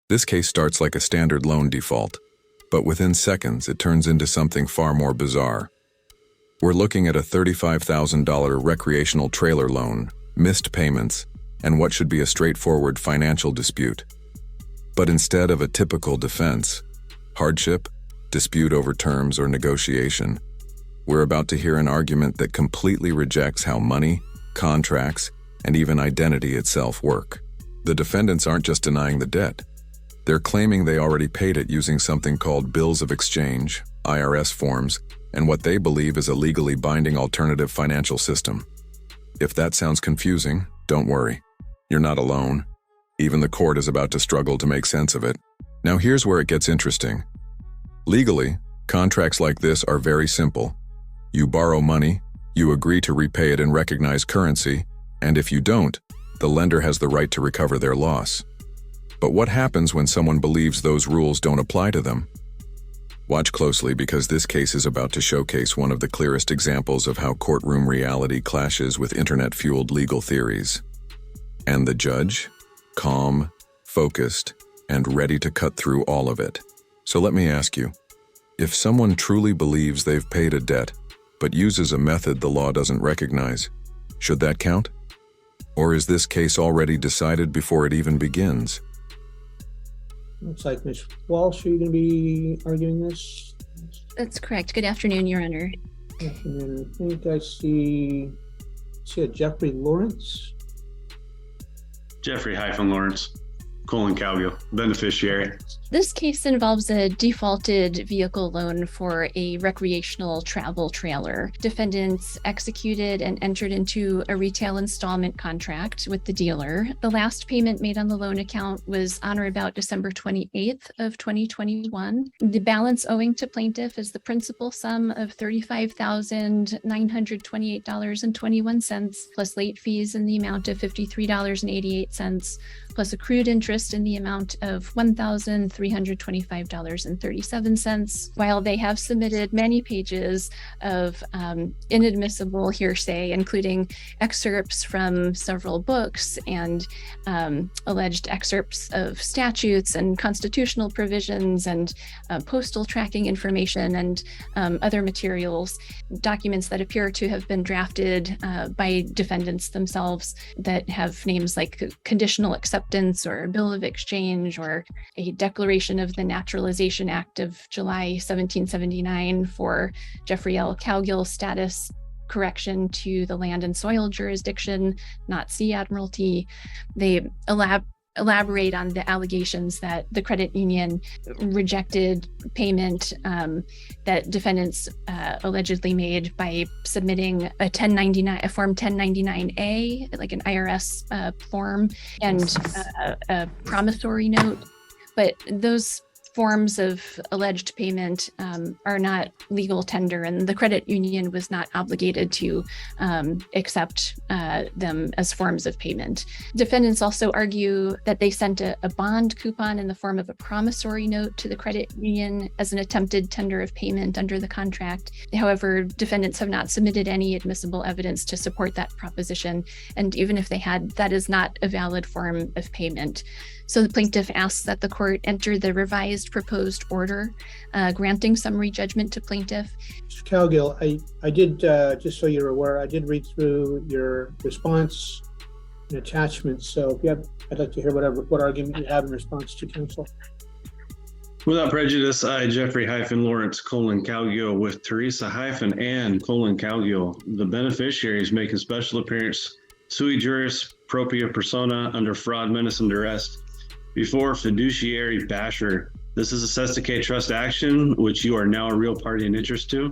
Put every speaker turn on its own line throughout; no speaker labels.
This case starts like a standard loan default, but within seconds it turns into something far more bizarre. We're looking at a $35,000 recreational trailer loan, missed payments, and what should be a straightforward financial dispute. But instead of a typical defense, hardship, dispute over terms, or negotiation, we're about to hear an argument that completely rejects how money, contracts, and even identity itself work. The defendants aren't just denying the debt. They're claiming they already paid it using something called bills of exchange, IRS forms, and what they believe is a legally binding alternative financial system. If that sounds confusing, don't worry. You're not alone. Even the court is about to struggle to make sense of it. Now here's where it gets interesting. Legally, contracts like this are very simple. You borrow money, you agree to repay it in recognized currency, and if you don't, the lender has the right to recover their loss. But what happens when someone believes those rules don't apply to them? Watch closely because this case is about to showcase one of the clearest examples of how courtroom reality clashes with internet-fueled legal theories. And the judge? Calm, focused, and ready to cut through all of it. So let me ask you, if someone truly believes they've paid a debt, but uses a method the law doesn't recognize, should that count? Or is this case already decided before it even begins?
Looks like Ms. Walsh, are you going to be arguing this?
That's correct. Good afternoon, Your Honor.
Good afternoon. I think I see a Jeffrey Lawrence.
Jeffrey-Lawrence, Cowgill, beneficiary.
This case involves a defaulted vehicle loan for a recreational travel trailer. Defendants executed and entered into a retail installment contract with the dealer. The last payment made on the loan account was on or about December 28th of 2021. The balance owing to plaintiff is the principal sum of $35,928.21 plus late fees in the amount of $53.88 plus accrued interest in the amount of $1,325.37. While they have submitted many pages of inadmissible hearsay, including excerpts from several books and alleged excerpts of statutes and constitutional provisions and postal tracking information and other materials, documents that appear to have been drafted by defendants themselves that have names like conditional acceptance or a bill of exchange or a declaration of the Naturalization Act of July 1779 for Jeffrey L. Cowgill status correction to the land and soil jurisdiction, not sea admiralty. They elaborate on the allegations that the credit union rejected payment that defendants allegedly made by submitting a Form 1099A, like an IRS form, and a promissory note. But those forms of alleged payment are not legal tender, and the credit union was not obligated to accept them as forms of payment. Defendants also argue that they sent a bond coupon in the form of a promissory note to the credit union as an attempted tender of payment under the contract. However, defendants have not submitted any admissible evidence to support that proposition, and even if they had, that is not a valid form of payment. So the plaintiff asks that the court enter the revised proposed order, granting summary judgment to plaintiff.
Mr. Cowgill, I did, just so you're aware, I did read through your response and attachments. So if you have, I'd like to hear what argument you have in response to counsel.
Without prejudice, I, Jeffrey-Lawrence, Cowgill, with Teresa-Ann, Cowgill, the beneficiaries making special appearance sui juris propria persona under fraud, menace, and duress before fiduciary Basher. This is a Sesticate trust action, which you are now a real party in interest to.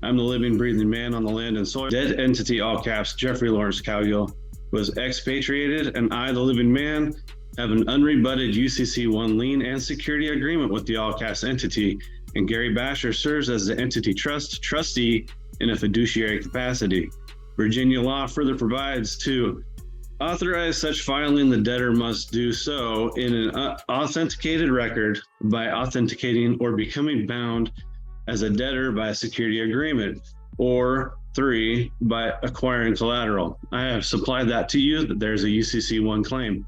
I'm the living, breathing man on the land and soil. Dead entity, all caps, Jeffrey-Lawrence Cowgill, was expatriated, and I, the living man, have an unrebutted UCC-1 lien and security agreement with the all caps entity, and Gary Basher serves as the entity trustee in a fiduciary capacity. Virginia law further provides to authorize such filing, the debtor must do so in an authenticated record by authenticating or becoming bound as a debtor by a security agreement, or 3, by acquiring collateral. I have supplied that to you, that there's a UCC-1 claim.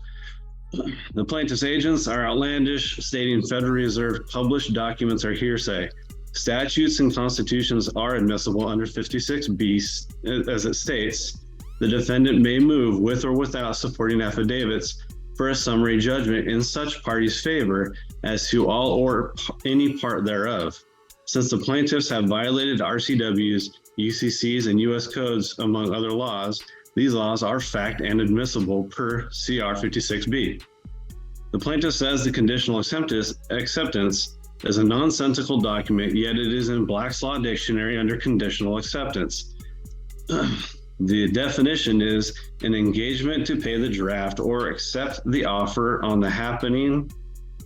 The plaintiff's agents are outlandish, stating Federal Reserve published documents are hearsay. Statutes and constitutions are admissible under 56B, as it states. The defendant may move with or without supporting affidavits for a summary judgment in such party's favor as to all or any part thereof. Since the plaintiffs have violated RCWs, UCCs, and U.S. codes, among other laws, these laws are fact and admissible per CR 56B. The plaintiff says the conditional acceptance is a nonsensical document, yet it is in Black's Law Dictionary under conditional acceptance. The definition is an engagement to pay the draft or accept the offer on the happening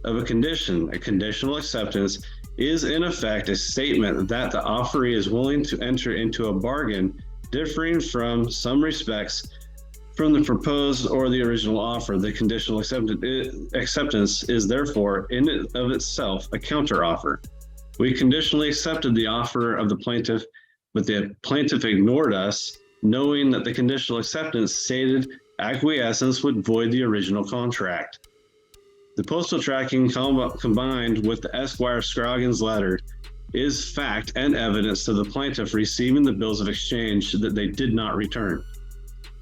of a condition. A conditional acceptance is in effect a statement that the offeree is willing to enter into a bargain differing from some respects from the proposed or the original offer. The conditional acceptance is therefore in and of itself a counteroffer. We conditionally accepted the offer of the plaintiff, but the plaintiff ignored us, knowing that the conditional acceptance stated acquiescence would void the original contract. The postal tracking combined with the Esquire Scroggins letter is fact and evidence to the plaintiff receiving the bills of exchange that they did not return.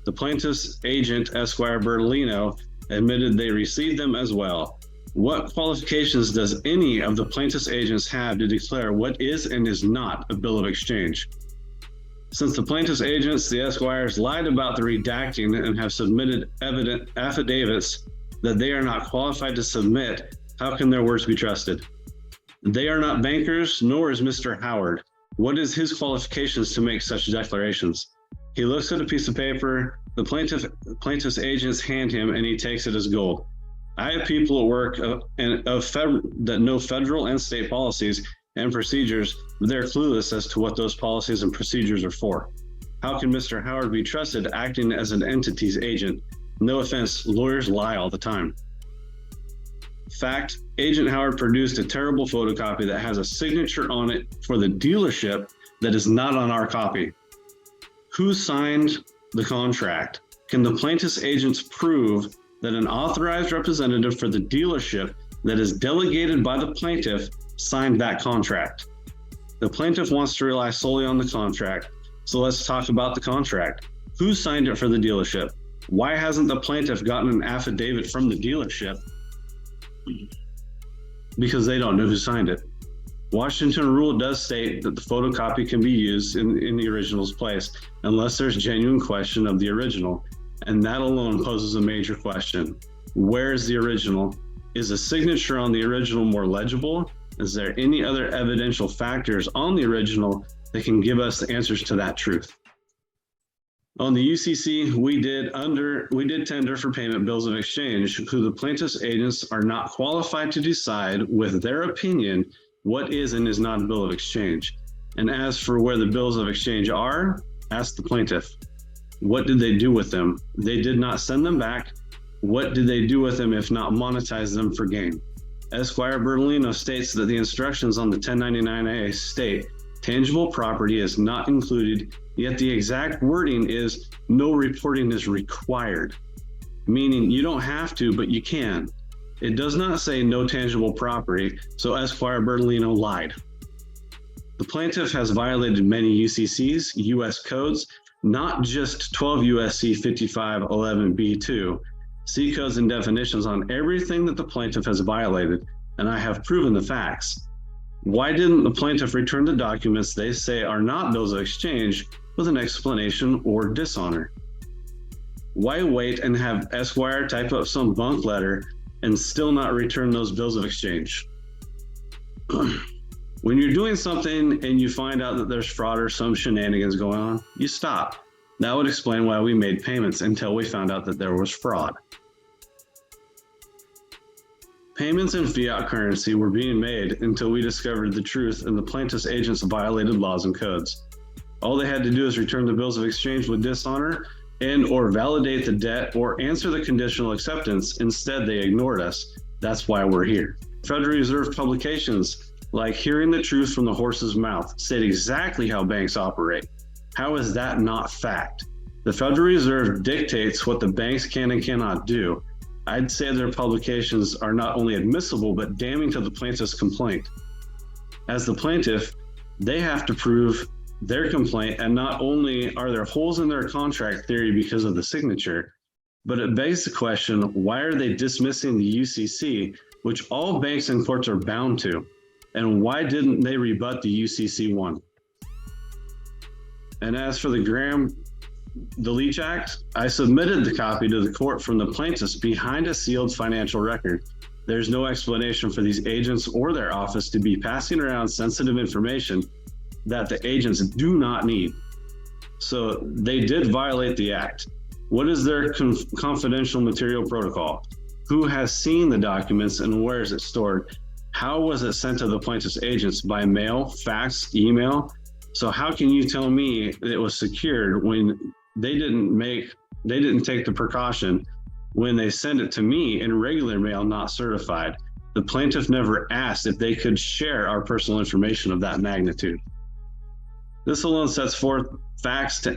The plaintiff's agent, Esquire Bertolino, admitted they received them as well. What qualifications does any of the plaintiff's agents have to declare what is and is not a bill of exchange? Since the plaintiff's agents, the Esquires, lied about the redacting and have submitted affidavits that they are not qualified to submit, how can their words be trusted? They are not bankers, nor is Mr. Howard. What is his qualifications to make such declarations? He looks at a piece of paper, the plaintiff's agents hand him, and he takes it as gold. I have people at work that know federal and state policies and procedures, but they're clueless as to what those policies and procedures are for. How can Mr. Howard be trusted acting as an entity's agent? No offense, lawyers lie all the time. Fact, Agent Howard produced a terrible photocopy that has a signature on it for the dealership that is not on our copy. Who signed the contract? Can the plaintiff's agents prove that an authorized representative for the dealership that is delegated by the plaintiff signed that contract? The plaintiff wants to rely solely on the contract, so let's talk about the contract. Who signed it for the dealership? Why hasn't the plaintiff gotten an affidavit from the dealership? Because they don't know who signed it. Washington rule does state that the photocopy can be used in the original's place unless there's genuine question of the original, and that alone poses a major question. Where is the original? Is the signature on the original more legible? Is there any other evidential factors on the original that can give us the answers to that truth? On the UCC, we did tender for payment bills of exchange, who the plaintiff's agents are not qualified to decide with their opinion what is and is not a bill of exchange. And as for where the bills of exchange are, ask the plaintiff. What did they do with them? They did not send them back. What did they do with them if not monetize them for gain? Esquire Bertolino states that the instructions on the 1099A state tangible property is not included, yet the exact wording is no reporting is required, meaning you don't have to, but you can. It does not say no tangible property, so Esquire Bertolino lied. The plaintiff has violated many UCCs, U.S. codes, not just 12 U.S.C. 5511B2, C codes and definitions on everything that the plaintiff has violated, and I have proven the facts. Why didn't the plaintiff return the documents they say are not bills of exchange with an explanation or dishonor? Why wait and have Esquire type up some bunk letter and still not return those bills of exchange? When you're doing something and you find out that there's fraud or some shenanigans going on, you stop. That would explain why we made payments until we found out that there was fraud. Payments in fiat currency were being made until we discovered the truth and the plaintiff's agents violated laws and codes. All they had to do is return the bills of exchange with dishonor and or validate the debt or answer the conditional acceptance. Instead, they ignored us. That's why we're here. Federal Reserve publications like Hearing the Truth from the Horse's Mouth state exactly how banks operate. How is that not fact? The Federal Reserve dictates what the banks can and cannot do. I'd say their publications are not only admissible, but damning to the plaintiff's complaint. As the plaintiff, they have to prove their complaint, and not only are there holes in their contract theory because of the signature, but it begs the question, why are they dismissing the UCC, which all banks and courts are bound to? And why didn't they rebut the UCC one? And as for the Leach Act, I submitted the copy to the court from the plaintiffs behind a sealed financial record. There's no explanation for these agents or their office to be passing around sensitive information that the agents do not need. So they did violate the act. What is their confidential material protocol? Who has seen the documents and where is it stored? How was it sent to the plaintiff's agents? By mail, fax, email? So how can you tell me it was secured when they didn't take the precaution when they send it to me in regular mail, not certified? The plaintiff never asked if they could share our personal information of that magnitude. This alone sets forth facts to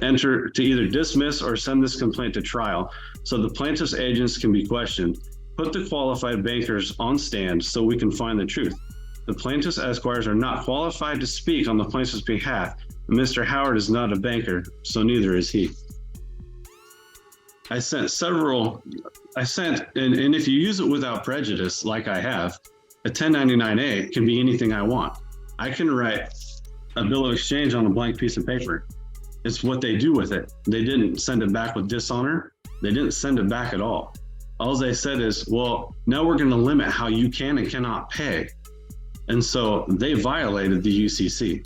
either dismiss or send this complaint to trial, so the plaintiff's agents can be questioned. Put the qualified bankers on stand so we can find the truth. The plaintiff's esquires are not qualified to speak on the plaintiff's behalf. Mr. Howard is not a banker, so neither is he. I sent, and if you use it without prejudice, like I have, a 1099-A can be anything I want. I can write a bill of exchange on a blank piece of paper. It's what they do with it. They didn't send it back with dishonor. They didn't send it back at all. All they said is, well, now we're going to limit how you can and cannot pay. And so they violated the UCC.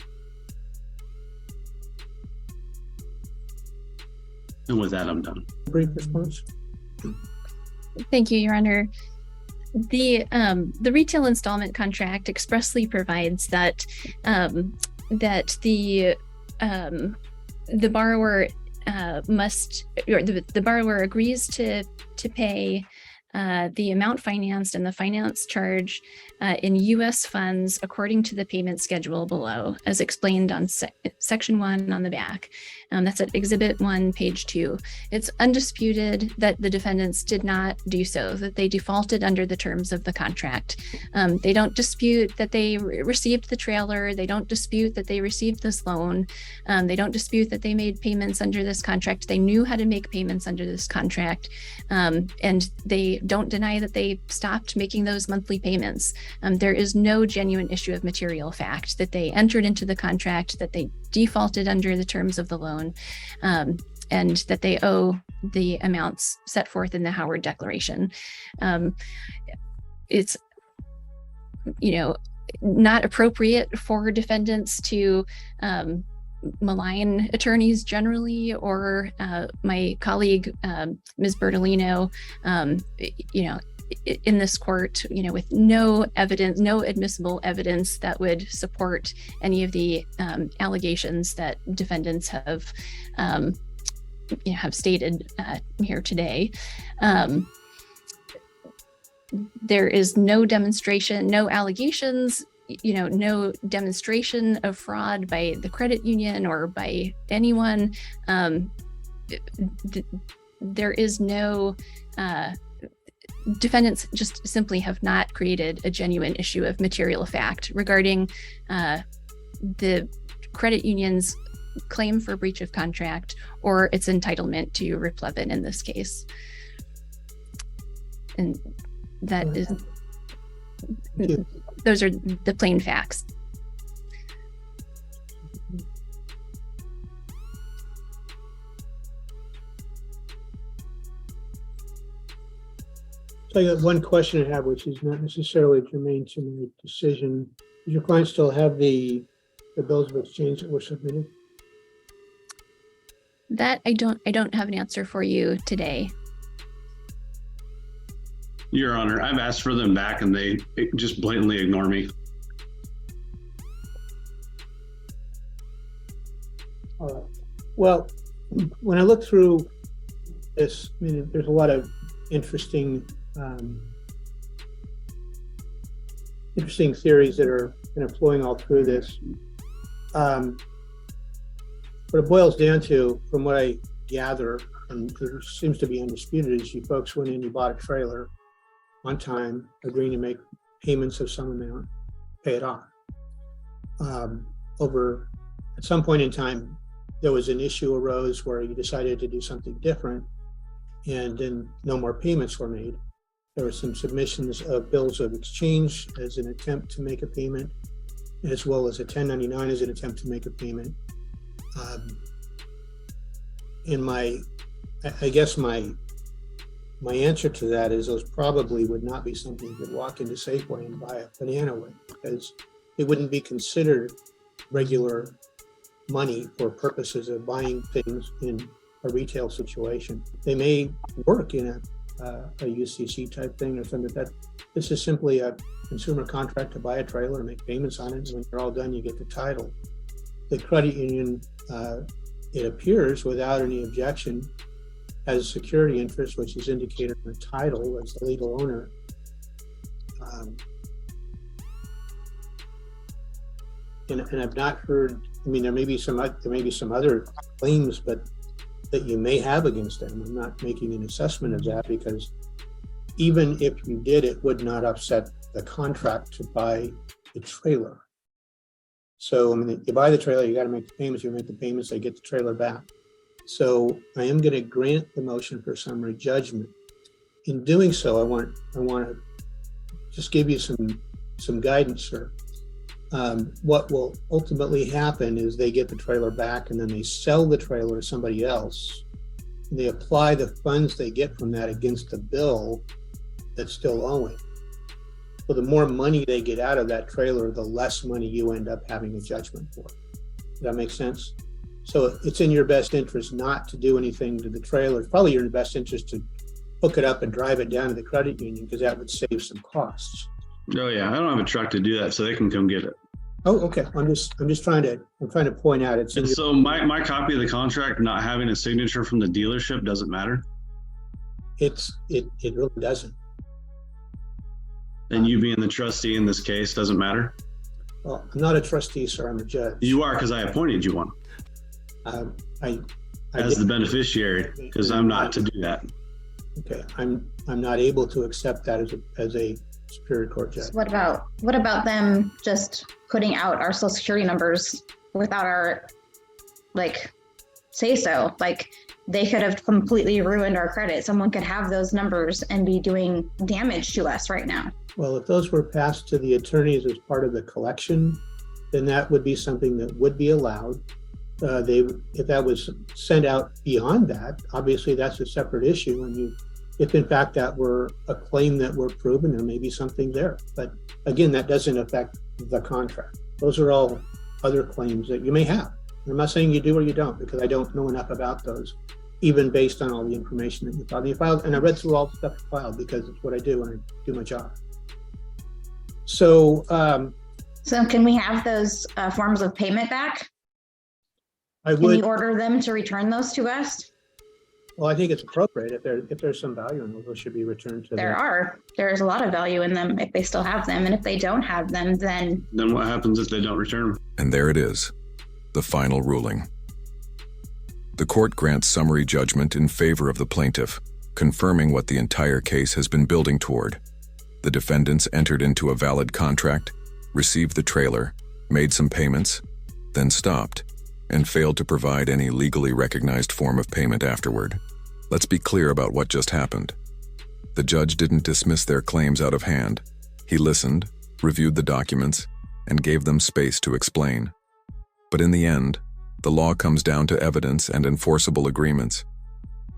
And with that, I'm done.
Brief response.
Thank you, Your Honor. The retail installment contract expressly provides that the borrower the borrower agrees to pay the amount financed and the finance charge in U.S. funds according to the payment schedule below, as explained on section 1 on the back. That's at Exhibit 1, page 2. It's undisputed that the defendants did not do so, that they defaulted under the terms of the contract. They don't dispute that they received the trailer. They don't dispute that they received this loan. They don't dispute that they made payments under this contract. They knew how to make payments under this contract. And they don't deny that they stopped making those monthly payments. There is no genuine issue of material fact that they entered into the contract, that they defaulted under the terms of the loan, and that they owe the amounts set forth in the Howard Declaration. It's, not appropriate for defendants to malign attorneys generally, or my colleague, Ms. Bertolino, in this court, with no evidence, no admissible evidence that would support any of the allegations that defendants have stated here today. There is no demonstration, no allegations, no demonstration of fraud by the credit union or by anyone. There is no, defendants just simply have not created a genuine issue of material fact regarding the credit union's claim for breach of contract or its entitlement to replevin in this case. And that is, those are the plain facts.
So I got one question I have, which is not necessarily germane to my decision. Does your client still have the bills of exchange that were submitted?
That I don't have an answer for you today.
Your Honor, I've asked for them back and they just blatantly ignore me.
All right. Well, when I look through this, there's a lot of interesting theories that are kind of flowing all through this. What it boils down to, from what I gather, and there seems to be undisputed, is you folks went in, you bought a trailer, on time, agreeing to make payments of some amount, pay it off. At some point in time, there was an issue arose where you decided to do something different, and then no more payments were made. There were some submissions of bills of exchange as an attempt to make a payment, as well as a 1099 as an attempt to make a payment. And I guess my answer to that is those probably would not be something you could walk into Safeway and buy a banana with, because it wouldn't be considered regular money for purposes of buying things in a retail situation. They may work in a UCC type thing or something like that. This is simply a consumer contract to buy a trailer and make payments on it. And when you're all done, you get the title. The credit union, it appears without any objection, has a security interest, which is indicated in the title as the legal owner. And I've not heard, I mean, there may be some other claims, but that you may have against them. I'm not making an assessment of that, because even if you did, it would not upset the contract to buy the trailer. So, I mean, you buy the trailer, you got to make the payments, you make the payments, they get the trailer back. So I am going to grant the motion for summary judgment. In doing so, I want to just give you some guidance, sir. What will ultimately happen is they get the trailer back, and then they sell the trailer to somebody else. And they apply the funds they get from that against the bill that's still owing. So the more money they get out of that trailer, the less money you end up having a judgment for. Does that make sense? So it's in your best interest not to do anything to the trailer. It's probably in your best interest to hook it up and drive it down to the credit union, because that would save some costs.
Oh yeah, I don't have a truck to do that, so they can come get it.
Oh, okay. I'm just trying to point out it's.
And so my copy of the contract not having a signature from the dealership doesn't matter.
It really doesn't.
And you being the trustee in this case doesn't matter.
Well, I'm not a trustee, sir. I'm a judge.
You are, because I appointed you one as the beneficiary, because I'm not to do that.
Okay, I'm not able to accept that as a Superior Court judge.
What about them just putting out our social security numbers without our say so? Like, they could have completely ruined our credit. Someone could have those numbers and be doing damage to us right now.
Well, if those were passed to the attorneys as part of the collection, then that would be something that would be allowed. If that was sent out beyond that, obviously that's a separate issue. And if in fact that were a claim that were proven, there may be something there. But again, that doesn't affect the contract. Those are all other claims that you may have. I'm not saying you do or you don't, because I don't know enough about those, even based on all the information that you filed. You filed, and I read through all the stuff you filed, because it's what I do when I do my job. So
can we have those forms of payment back?
Can
you order them to return those to us?
Well, I think it's appropriate. If there's some value in those should be returned to them.
There's a lot of value in them if they still have them. And if they don't have them, then
what happens if they don't return them?
And there it is, the final ruling. The court grants summary judgment in favor of the plaintiff, confirming what the entire case has been building toward. The defendants entered into a valid contract, received the trailer, made some payments, then stopped, and failed to provide any legally recognized form of payment afterward. Let's be clear about what just happened. The judge didn't dismiss their claims out of hand. He listened, reviewed the documents, and gave them space to explain. But in the end, the law comes down to evidence and enforceable agreements,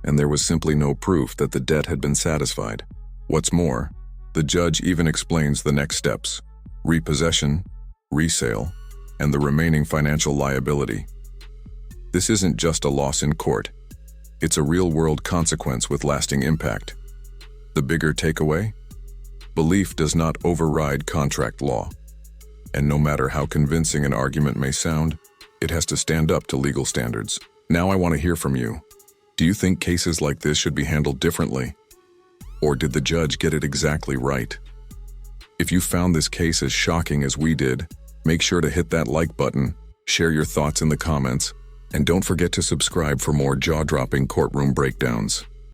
and there was simply no proof that the debt had been satisfied. What's more, the judge even explains the next steps: repossession, resale, and the remaining financial liability. This isn't just a loss in court. It's a real-world consequence with lasting impact. The bigger takeaway? Belief does not override contract law. And no matter how convincing an argument may sound, it has to stand up to legal standards. Now I want to hear from you. Do you think cases like this should be handled differently? Or did the judge get it exactly right? If you found this case as shocking as we did, make sure to hit that like button, share your thoughts in the comments, and don't forget to subscribe for more jaw-dropping courtroom breakdowns.